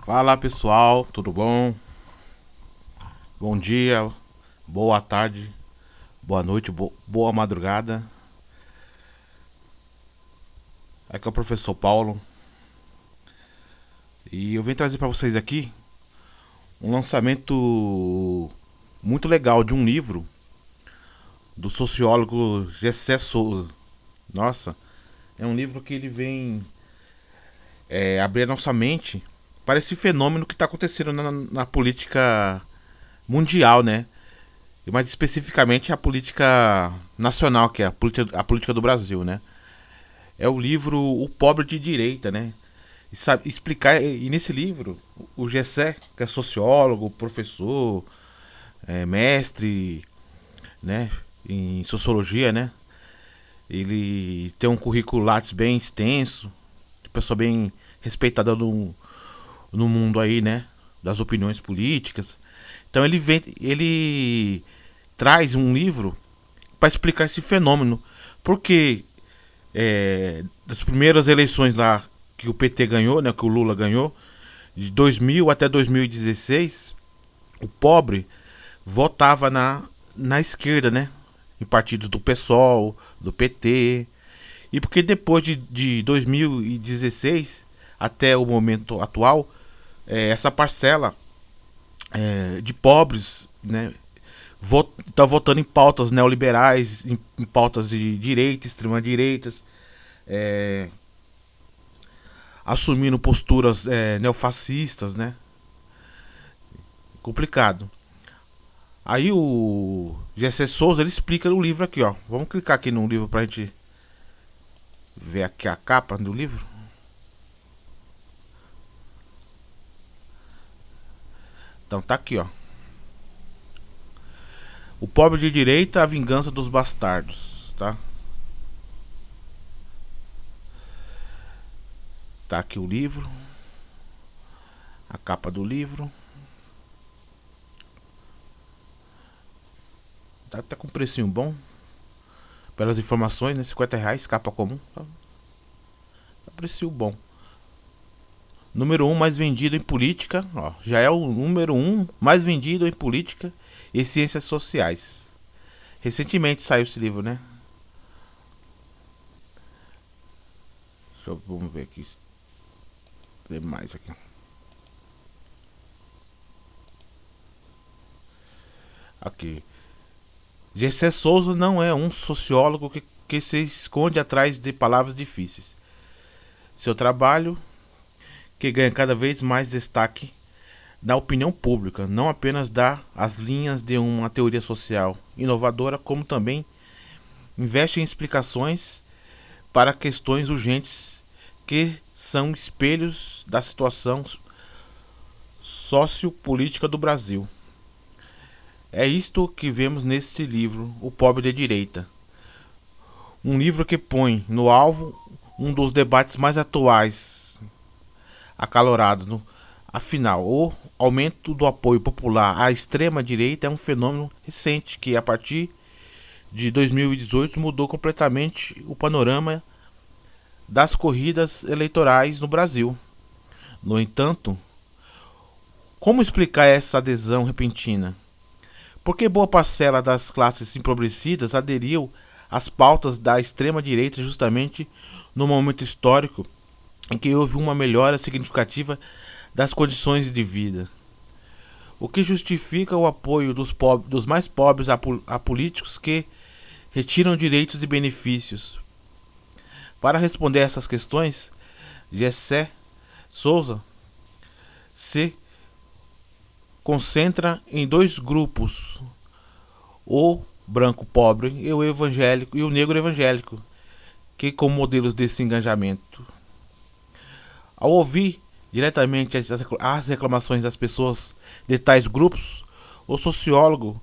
Fala pessoal, tudo bom? Bom dia, boa tarde, boa noite, boa madrugada. Aqui é o professor Paulo e eu venho trazer para vocês aqui um lançamento muito legal de um livro do sociólogo Gessé Souza. Nossa, é um livro que ele vem abrir a nossa mente para esse fenômeno que está acontecendo na política mundial, né? E mais especificamente a política nacional, que é a política do Brasil, né? É o livro O Pobre de Direita, né? E sabe explicar, e nesse livro, o Gessé, que é sociólogo, professor, mestre, né, em sociologia, né? Ele tem um currículo Lattes bem extenso, pessoa bem respeitada no mundo aí, né? Das opiniões políticas. Então ele traz um livro para explicar esse fenômeno. Porque das primeiras eleições lá que o PT ganhou, né, que o Lula ganhou, de 2000 até 2016, o pobre votava na esquerda, né? Em partidos do PSOL, do PT. E porque depois de 2016 até o momento atual, essa parcela de pobres, né, está votando em pautas neoliberais, em pautas de direita, extrema direitas, assumindo posturas neofascistas, né? Complicado. Aí o Gessé Souza ele explica no livro aqui, ó. Vamos clicar aqui no livro pra gente ver aqui a capa do livro. Então tá aqui, ó. O Pobre de Direita, a Vingança dos Bastardos, tá? Tá aqui o livro, a capa do livro. Tá até com um precinho bom, pelas informações, né? R$ 50, capa comum. Tá precinho bom. Número 1 mais vendido em política, ó, já é o número 1 mais vendido em política e ciências sociais. Recentemente saiu esse livro, né? Vamos ver aqui. Tem mais aqui. Aqui. Gessé Souza não é um sociólogo que se esconde atrás de palavras difíceis. Seu trabalho, que ganha cada vez mais destaque na opinião pública, não apenas dá as linhas de uma teoria social inovadora, como também investe em explicações para questões urgentes que são espelhos da situação sociopolítica do Brasil. É isto que vemos neste livro, O Pobre de Direita. Um livro que põe no alvo um dos debates mais atuais, acalorados. Afinal, o aumento do apoio popular à extrema-direita é um fenômeno recente que, a partir de 2018, mudou completamente o panorama das corridas eleitorais no Brasil. No entanto, como explicar essa adesão repentina? Por que boa parcela das classes empobrecidas aderiu às pautas da extrema-direita justamente no momento histórico em que houve uma melhora significativa das condições de vida? O que justifica o apoio dos mais pobres a políticos que retiram direitos e benefícios? Para responder a essas questões, Gessé Souza se concentra em dois grupos: o branco pobre e o evangélico e o negro evangélico, que como modelos desse engajamento. Ao ouvir diretamente as reclamações das pessoas de tais grupos, o sociólogo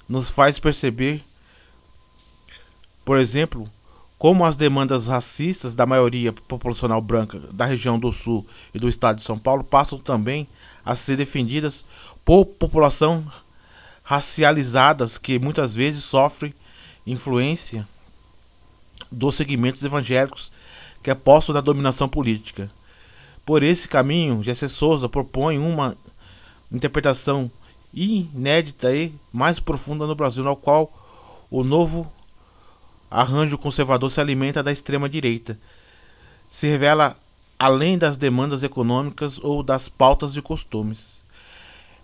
nos faz perceber, por exemplo, como as demandas racistas da maioria populacional branca da região do Sul e do estado de São Paulo passam também a ser defendidas por população racializadas que muitas vezes sofrem influência dos segmentos evangélicos que apostam na dominação política. Por esse caminho, Gessé Souza propõe uma interpretação inédita e mais profunda no Brasil, no qual o novo arranjo conservador se alimenta da extrema-direita, se revela além das demandas econômicas ou das pautas de costumes.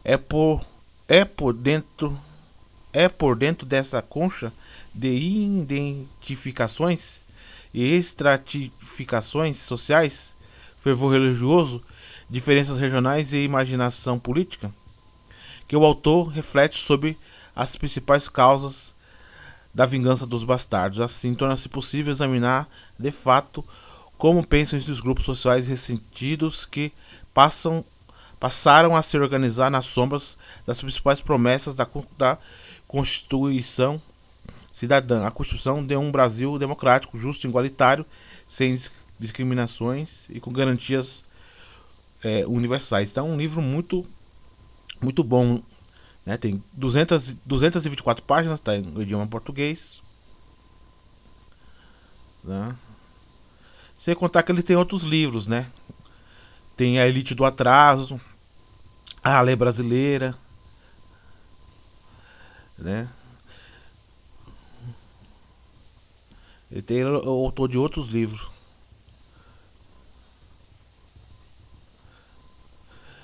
É por, é por dentro é por dentro dessa concha de identificações e estratificações sociais, fervor religioso, diferenças regionais e imaginação política, que o autor reflete sobre as principais causas da vingança dos bastardos. Assim, torna-se possível examinar, de fato, como pensam esses grupos sociais ressentidos que passaram a se organizar nas sombras das principais promessas da Constituição cidadã, a construção de um Brasil democrático, justo e igualitário, sem discriminações e com garantias universais. Então é um livro muito bom, né? Tem 224 páginas, está em idioma português, né? Sem contar que ele tem outros livros, né? Tem A Elite do Atraso, A Lei Brasileira, né? Ele tem o autor de outros livros.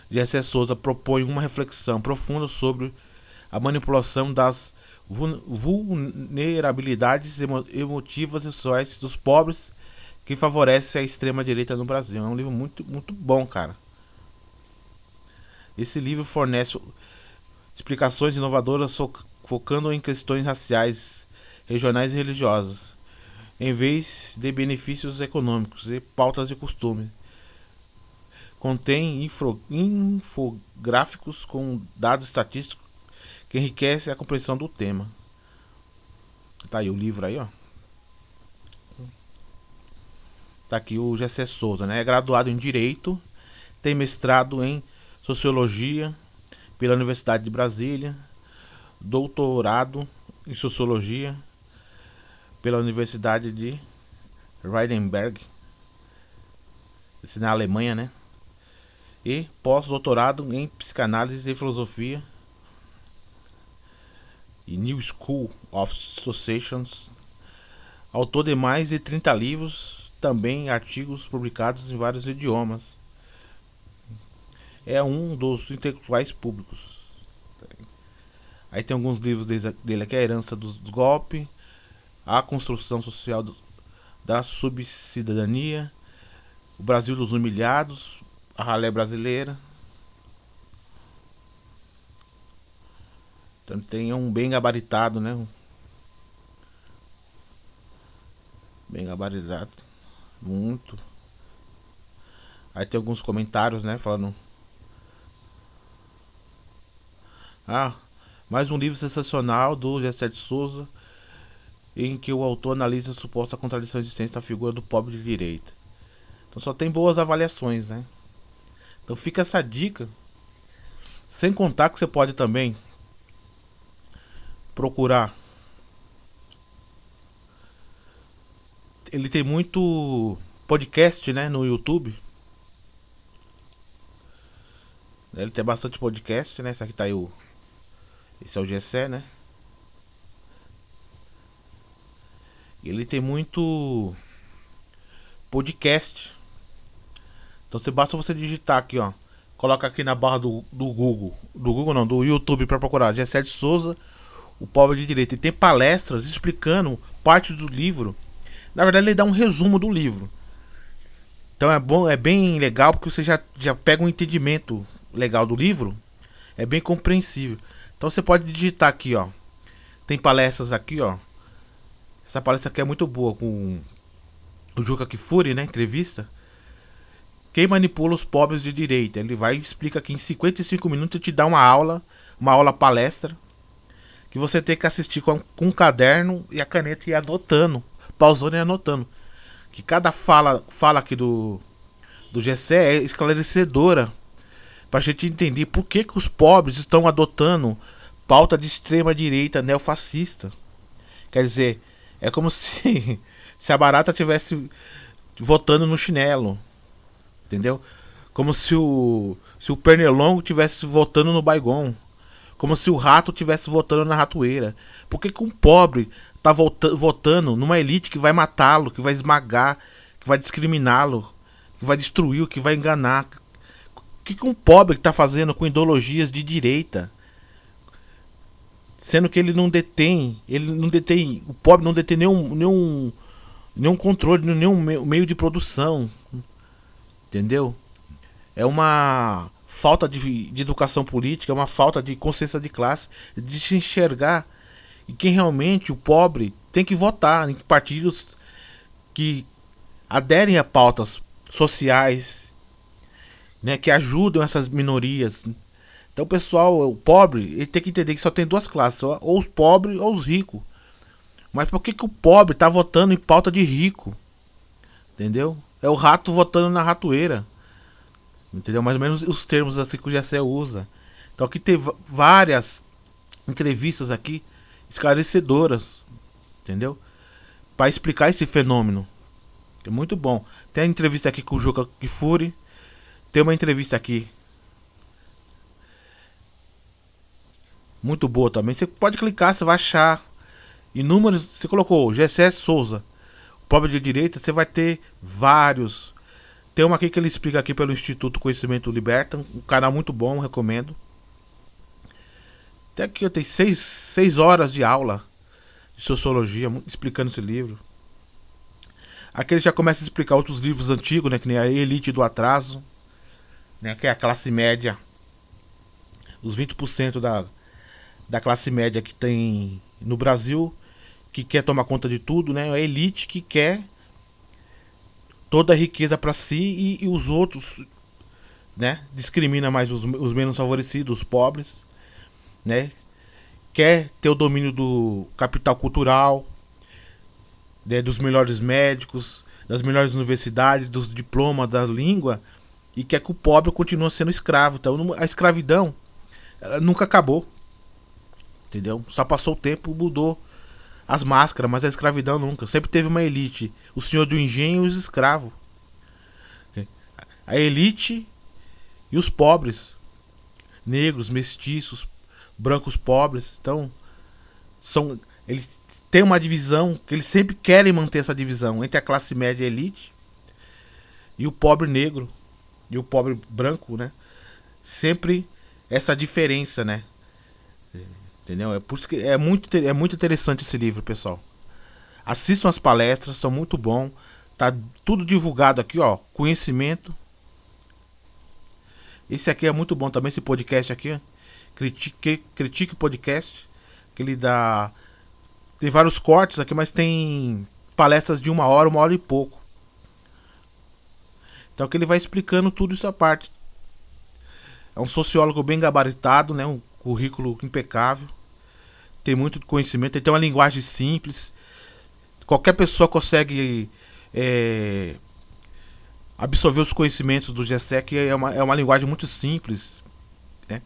Gessé Souza propõe uma reflexão profunda sobre a manipulação das vulnerabilidades emotivas e sociais dos pobres que favorece a extrema-direita no Brasil. É um livro muito bom, cara. Esse livro fornece explicações inovadoras focando em questões raciais, regionais e religiosas, em vez de benefícios econômicos e pautas de costume. Contém infográficos com dados estatísticos que enriquecem a compreensão do tema. Tá aí o livro aí, ó. Tá aqui o Gessé Souza, né? É graduado em Direito, tem mestrado em Sociologia pela Universidade de Brasília, doutorado em Sociologia pela Universidade de Heidelberg, na Alemanha, né? E pós-doutorado em Psicanálise e Filosofia e New School of Associations. Autor de mais de 30 livros, também artigos publicados em vários idiomas. É um dos intelectuais públicos. Aí tem alguns livros dele aqui: A Herança dos Golpes, A Construção Social da Subcidadania, O Brasil dos Humilhados, A Ralé Brasileira. Então tem um bem gabaritado, né? Bem gabaritado. Muito. Aí tem alguns comentários, né? Falando. Mais um livro sensacional do Gessé de Souza, em que o autor analisa a suposta contradição existente da figura do pobre de direita. Então só tem boas avaliações, né? Então fica essa dica. Sem contar que você pode também procurar. Ele tem muito podcast, né, no YouTube. Ele tem bastante podcast, né? Esse aqui tá aí esse é o Gessé, né? Ele tem muito podcast. Então basta você digitar aqui, ó. Coloca aqui na barra do Google. Do Google não, do YouTube, para procurar Gessé de Souza, o pobre de direita. E tem palestras explicando parte do livro. Na verdade, ele dá um resumo do livro. Então é bom, é bem legal, porque você já pega um entendimento legal do livro. É bem compreensível. Então você pode digitar aqui, ó. Tem palestras aqui, ó. Essa palestra aqui é muito boa, com o Juca Kfouri, né? Entrevista. Quem manipula os pobres de direita? Ele vai e explica aqui em 55 minutos e te dá uma aula palestra, que você tem que assistir com um caderno e a caneta e anotando, pausando e anotando. Que cada fala aqui do Gessé é esclarecedora, pra gente entender por que os pobres estão adotando pauta de extrema direita neofascista. Quer dizer, é como se a barata tivesse votando no chinelo, entendeu? Como se o Pernilongo tivesse votando no Baigon. Como se o rato tivesse votando na ratoeira. Por que, que um pobre tá votando numa elite que vai matá-lo, que vai esmagar, que vai discriminá-lo, que vai destruí-lo, que vai enganar? O que, que um pobre tá fazendo com ideologias de direita? Sendo que o pobre não detém nenhum controle, nenhum meio de produção, entendeu? É uma falta de educação política, é uma falta de consciência de classe, de se enxergar. E quem realmente, o pobre, tem que votar em partidos que aderem a pautas sociais, né, que ajudam essas minorias. Então, o pessoal, o pobre, ele tem que entender que só tem duas classes, ou os pobres ou os ricos. Mas por que, que o pobre tá votando em pauta de rico? Entendeu? É o rato votando na ratoeira. Entendeu? Mais ou menos os termos assim que o Gessé usa. Então aqui tem várias entrevistas aqui esclarecedoras, entendeu? Para explicar esse fenômeno. É muito bom. Tem a entrevista aqui com o Juca Kfouri. Tem uma entrevista aqui muito boa também. Você pode clicar, você vai achar inúmeros. Você colocou Gessé Souza, pobre de direita, você vai ter vários. Tem uma aqui que ele explica aqui pelo Instituto Conhecimento Liberta, um canal muito bom, recomendo. Até aqui eu tenho 6 horas de aula de sociologia explicando esse livro. Aqui ele já começa a explicar outros livros antigos, né, que nem a Elite do Atraso, né, que é a classe média, os 20% da classe média que tem no Brasil, que quer tomar conta de tudo, né, a elite que quer toda a riqueza para si e os outros, né, discrimina mais os menos favorecidos, os pobres, né, quer ter o domínio do capital cultural, né, dos melhores médicos, das melhores universidades, dos diplomas, da língua, e quer que o pobre continue sendo escravo. Então a escravidão nunca acabou, entendeu? Só passou o tempo, mudou as máscaras, mas a escravidão nunca. Sempre teve uma elite, o senhor do engenho e os escravos. A elite e os pobres, negros, mestiços, brancos pobres. Então eles têm uma divisão que eles sempre querem manter essa divisão entre a classe média e a elite e o pobre negro e o pobre branco, né? Sempre essa diferença, né? Entendeu? É por isso que é muito interessante esse livro, pessoal. Assistam as palestras, são muito bom. Tá tudo divulgado aqui, ó. Conhecimento. Esse aqui é muito bom também, esse podcast aqui, ó. Critique o podcast. Que ele dá. Tem vários cortes aqui, mas tem palestras de 1 hora e pouco. Então que ele vai explicando tudo isso à parte. É um sociólogo bem gabaritado, né? Um currículo impecável. Tem muito conhecimento, ele tem uma linguagem simples. Qualquer pessoa consegue absorver os conhecimentos do Gessé, que é uma linguagem muito simples, né?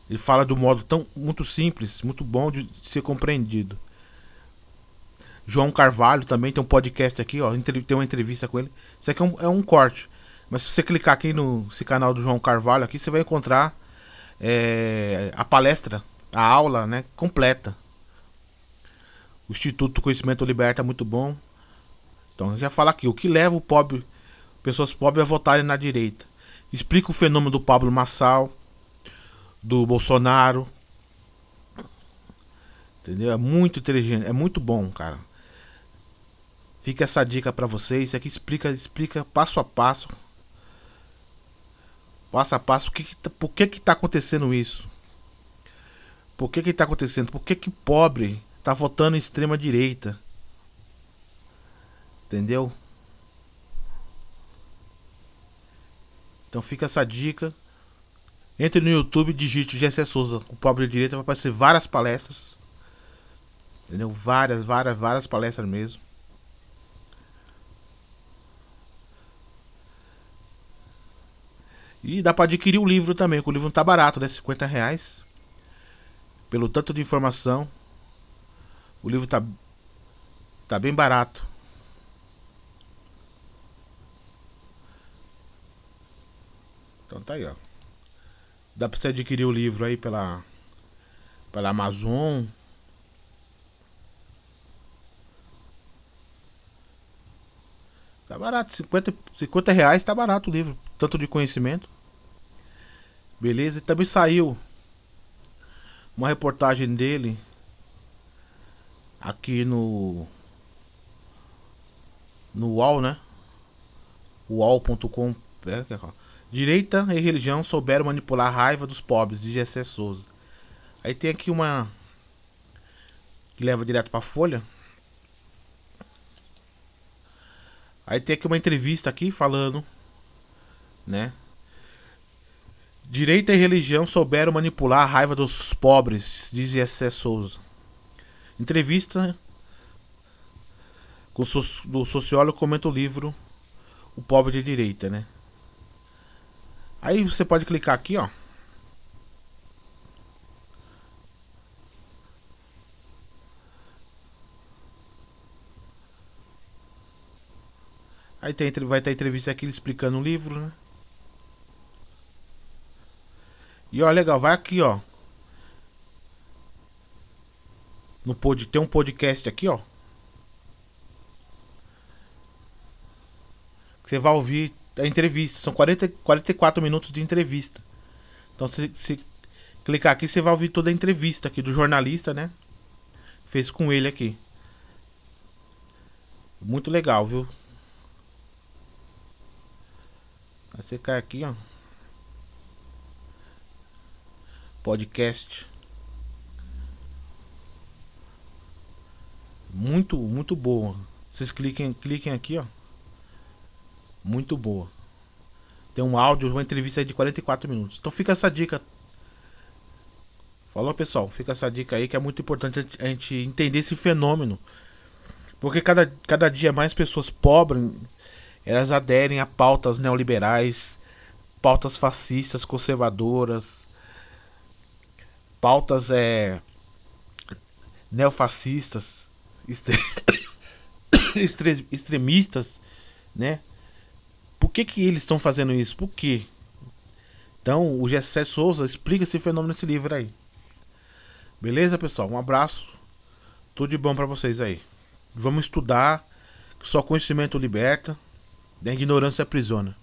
Ele fala de um modo muito simples, muito bom de ser compreendido. João Carvalho também tem um podcast aqui, ó, tem uma entrevista com ele. Isso aqui é um corte, mas se você clicar aqui nesse canal do João Carvalho aqui, você vai encontrar a palestra, a aula, né, completa. O Instituto Conhecimento Liberta é muito bom. Então já fala aqui o que leva pessoas pobres a votarem na direita. Explica o fenômeno do Pablo Marçal, do Bolsonaro. Entendeu? É muito inteligente, é muito bom, cara. Fica essa dica pra vocês. Isso aqui explica passo a passo. Passo a passo por que tá acontecendo isso? Por que tá acontecendo? Por que pobre tá votando em extrema direita? Entendeu? Então fica essa dica. Entre no YouTube e digite Gessé Souza, o pobre de direita, vai aparecer várias palestras. Entendeu? Várias palestras mesmo. E dá pra adquirir o livro também, que o livro não tá barato, né? R$50. Pelo tanto de informação, o livro tá bem barato. Então tá aí, ó. Dá pra você adquirir o livro aí pela Amazon. Tá barato, 50 reais tá barato o livro. Tanto de conhecimento. Beleza? E também saiu uma reportagem dele aqui no UOL, né? UOL.com. Direita e religião souberam manipular a raiva dos pobres, de Gessé Souza. Aí tem aqui uma que leva direto pra Folha. Aí tem aqui uma entrevista aqui falando, né? Direita e religião souberam manipular a raiva dos pobres, diz Gessé Souza. Entrevista do sociólogo comenta o livro O Pobre de Direita, né? Aí você pode clicar aqui, ó. Aí vai ter entrevista aqui explicando o livro, né? E ó, legal, vai aqui, ó. Tem um podcast aqui, ó. Que você vai ouvir a entrevista. São 44 minutos de entrevista. Então se clicar aqui, você vai ouvir toda a entrevista aqui do jornalista, né? Fez com ele aqui. Muito legal, viu? Aí você cai aqui, ó. Podcast. Muito boa. Vocês cliquem aqui, ó. Muito boa. Tem um áudio, uma entrevista aí de 44 minutos. Então fica essa dica. Falou, pessoal. Fica essa dica aí que é muito importante a gente entender esse fenômeno. Porque cada dia mais pessoas pobres, elas aderem a pautas neoliberais, pautas fascistas, conservadoras, pautas neofascistas, extremistas, né? Por que eles estão fazendo isso? Por quê? Então, o Gessé Souza explica esse fenômeno nesse livro aí. Beleza, pessoal? Um abraço. Tudo de bom pra vocês aí. Vamos estudar, que só conhecimento liberta, da ignorância aprisiona.